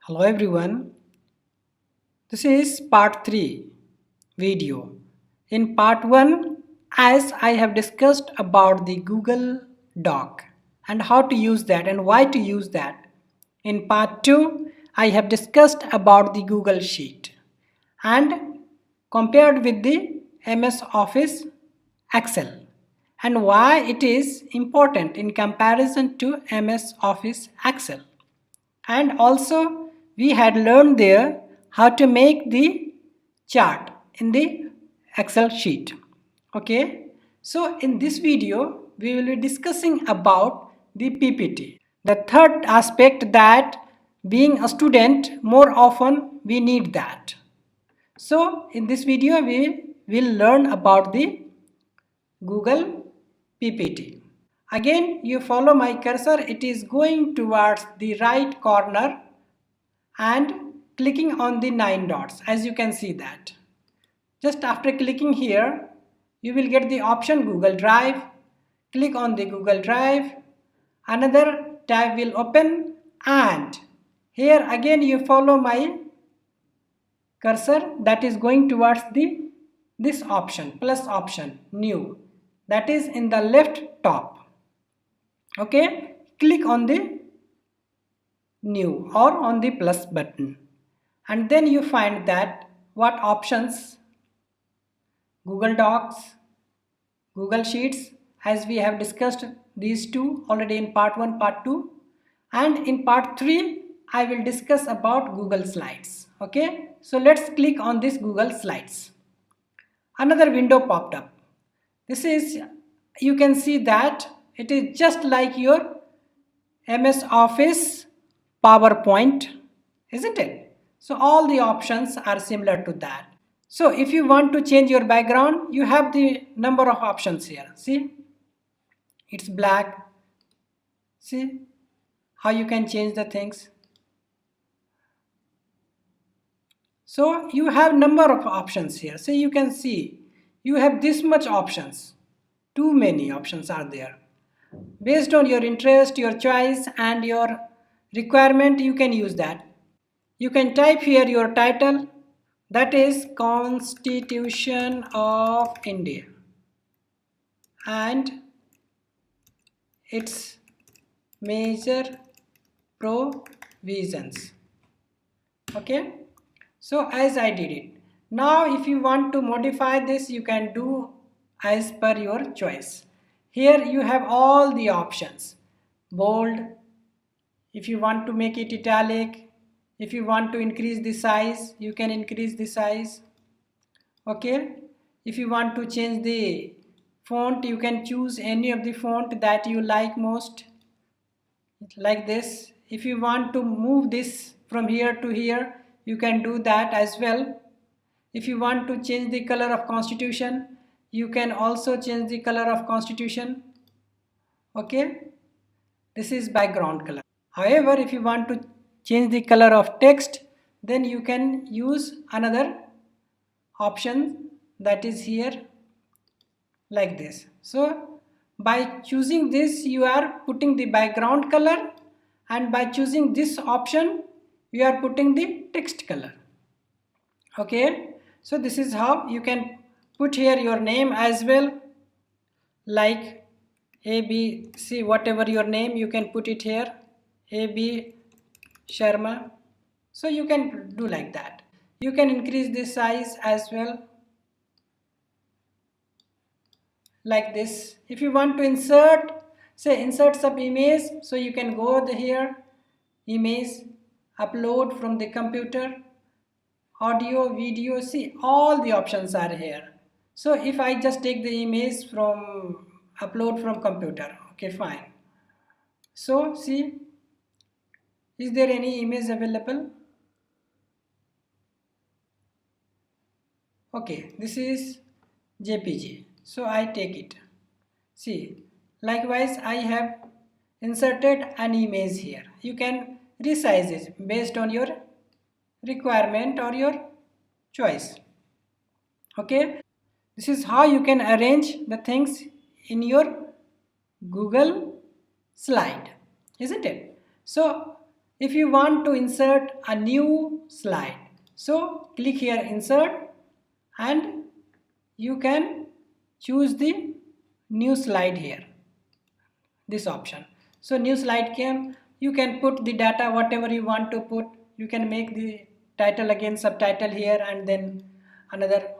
Hello everyone, this is part 3 video. In part 1, as I have discussed about the Google Doc and how to use that and why to use that. In part 2, I have discussed about the Google Sheet and compared with the MS Office Excel and why it is important in comparison to MS Office Excel. And also we had learned there how to make the chart in the Excel sheet. Okay, so in this video we will be discussing about the PPT, the third aspect that being a student more often we need that. So in this video we will learn about the Google PPT. Again, you follow my cursor, it is going towards the right corner and clicking on the 9 dots, as you can see that. Just after clicking here, you will get the option Google Drive. Click on the Google Drive. Another tab will open and here again you follow my cursor, that is going towards this option, plus option, new, that is in the left top. Okay, click on the new or on the plus button and then you find that what options: Google Docs, Google Sheets, as we have discussed these two already in part 1, part 2, and in part 3 I will discuss about Google Slides. Okay, so let's click on this Google Slides. Another window popped up. This is, you can see that it is just like your MS Office PowerPoint, isn't it? So all the options are similar to that. So if you want to change your background, you have the number of options here. See, it's black. See how you can change the things. So you have number of options here. So you can see you have this much options. Too many options are there. Based on your interest, your choice and your requirement, you can use that. You can type here your title, that is Constitution of India and its major provisions. Okay, so as I did it. Now if you want to modify this, you can do as per your choice. Here you have all the options: bold, if you want to make it italic, if you want to increase the size, you can increase the size. Okay, if you want to change the font, you can choose any of the font that you like most, like this. If you want to move this from here to here, you can do that as well. If you want to change the color of Constitution, you can also change the color of Constitution. Okay, this is background color. However, if you want to change the color of text, then you can use another option, that is here, like this. So by choosing this, you are putting the background color, and by choosing this option, you are putting the text color. Okay, so this is how you can put here your name as well, like ABC, whatever your name, you can put it here, AB Sharma. So you can do like that. You can increase the size as well, like this. If you want to insert, say insert some image, so you can go here, image, upload from the computer, audio, video, see all the options are here. So if I just take the image from upload from computer, okay, fine. So see, is there any image available? Okay, this is JPG, so I take it. See, likewise I have inserted an image here. You can resize it based on your requirement or your choice. Okay, this is how you can arrange the things in your Google slide, isn't it? So if you want to insert a new slide, so click here insert and you can choose the new slide here, this option. So new slide came, you can put the data whatever you want to put. You can make the title again subtitle here and then another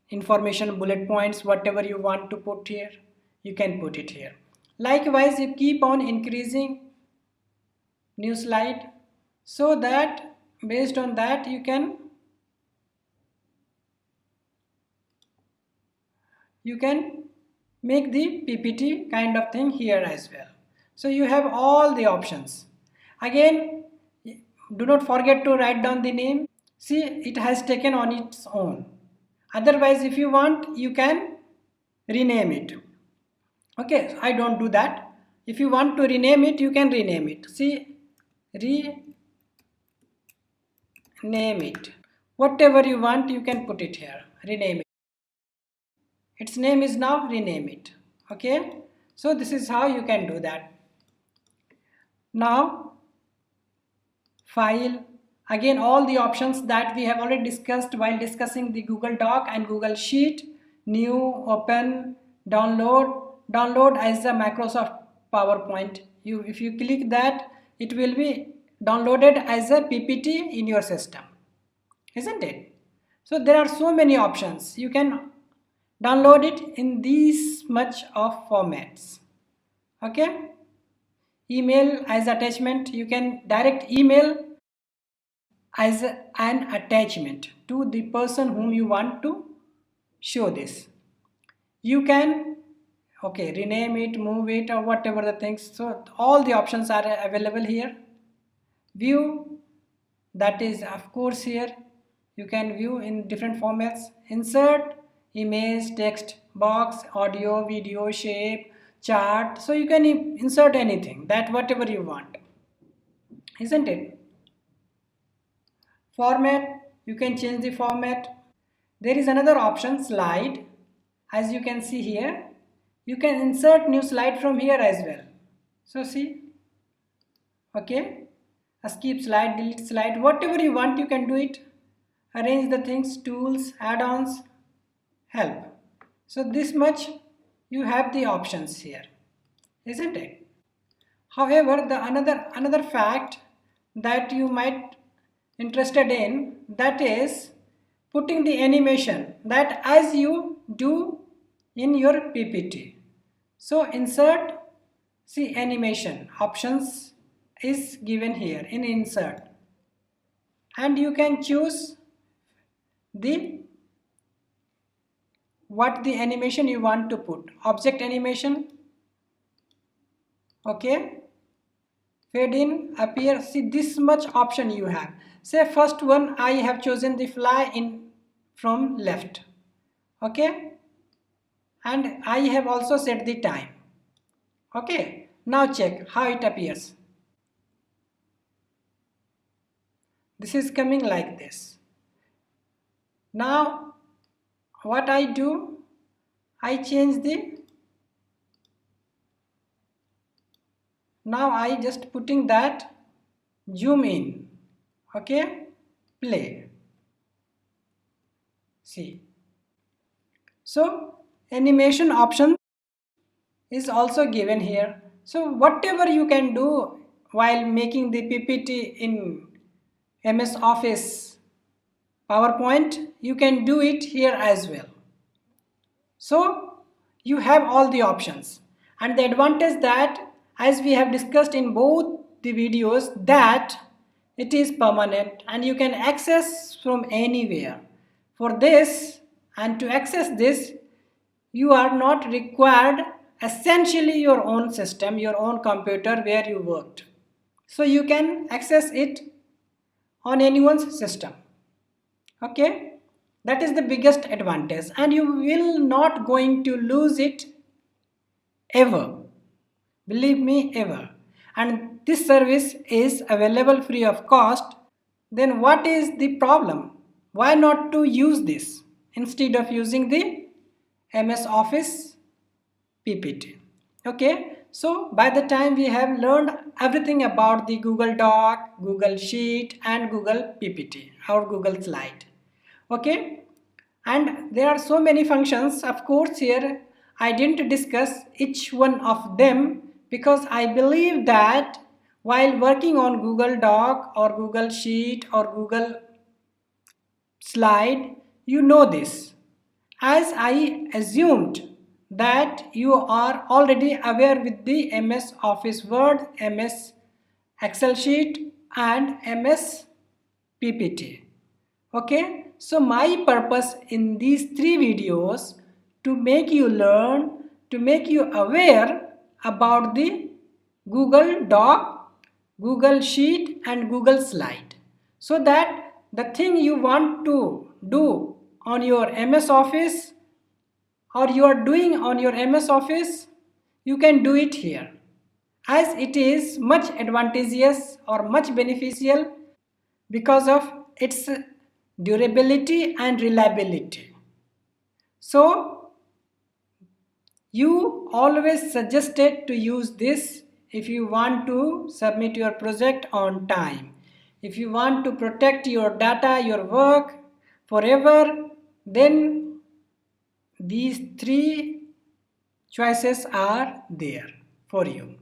information bullet points, whatever you want to put here you can put it here. Likewise you keep on increasing new slide, so that based on that you can make the PPT kind of thing here as well. So you have all the options. Again, do not forget to write down the name. See, it has taken on its own. Otherwise, if you want, you can rename it. Okay, so I don't do that. If you want to rename it, you can rename it. See, rename it. Whatever you want, you can put it here. Rename it. Its name is now rename it. Okay, so this is how you can do that. Now file, again all the options that we have already discussed while discussing the Google Doc and Google Sheet. New, open, download as a Microsoft PowerPoint. If you click that, it will be downloaded as a PPT in your system, isn't it? So there are so many options. You can download it in these much of formats. Okay, email as attachment, you can direct email as an attachment to the person whom you want to show this. You can rename it, move it, or whatever the things. So all the options are available here. View, that is of course here you can view in different formats. Insert, image, text box, audio, video, shape, chart. So you can insert anything, that whatever you want, isn't it? Format, you can change the format. There is another option, slide. As you can see here, you can insert new slide from here as well. So see, okay, skip slide, delete slide, whatever you want you can do it. Arrange the things, tools, add-ons, help. So this much you have the options here, isn't it? However, the another fact that you might interested in, that is putting the animation, that as you do in your PPT. So insert, see, animation options is given here in insert, and you can choose the what the animation you want to put. Object animation, okay, fade in, appear. See, this much option you have. Say first one, I have chosen the fly in from left, okay, and I have also set the time. Okay, now check how it appears. This is coming like this. Now what I do, I change the, now I just putting that zoom in, okay, play. See, so animation option is also given here. So whatever you can do while making the PPT in MS Office PowerPoint, you can do it here as well. So you have all the options, and the advantage that, as we have discussed in both the videos, that it is permanent and you can access from anywhere. For this, and to access this, you are not required essentially your own system, your own computer where you worked. So you can access it on anyone's system. Okay, that is the biggest advantage, and you will not going to lose it ever. Believe me, ever. And this service is available free of cost. Then what is the problem? Why not to use this instead of using the MS Office PPT? Okay, so by the time we have learned everything about the Google Doc, Google Sheet and Google PPT or Google Slide. Okay, and there are so many functions. Of course, here I didn't discuss each one of them because I believe that while working on Google Doc or Google Sheet or Google Slide, you know this. As I assumed that you are already aware with the MS Office Word, MS Excel sheet and MS PPT. Okay, so my purpose in these three videos to make you learn, to make you aware about the Google Doc, Google Sheet and Google Slide, so that the thing you want to do on your MS Office or you are doing on your MS Office, you can do it here, as it is much advantageous or much beneficial because of its durability and reliability. So you always suggested to use this if you want to submit your project on time, if you want to protect your data, your work forever, then these three choices are there for you.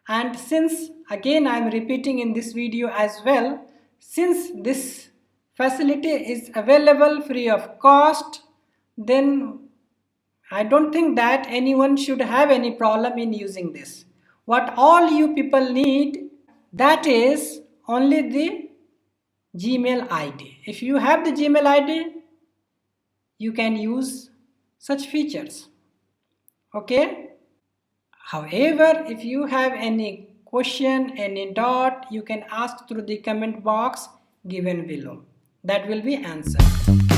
And since again I am repeating in this video as well, since this facility is available free of cost, then I don't think that anyone should have any problem in using this. What all you people need, that is only the Gmail ID. If you have the Gmail ID, you can use such features. Okay? However, if you have any question, any doubt, you can ask through the comment box given below. That will be answered.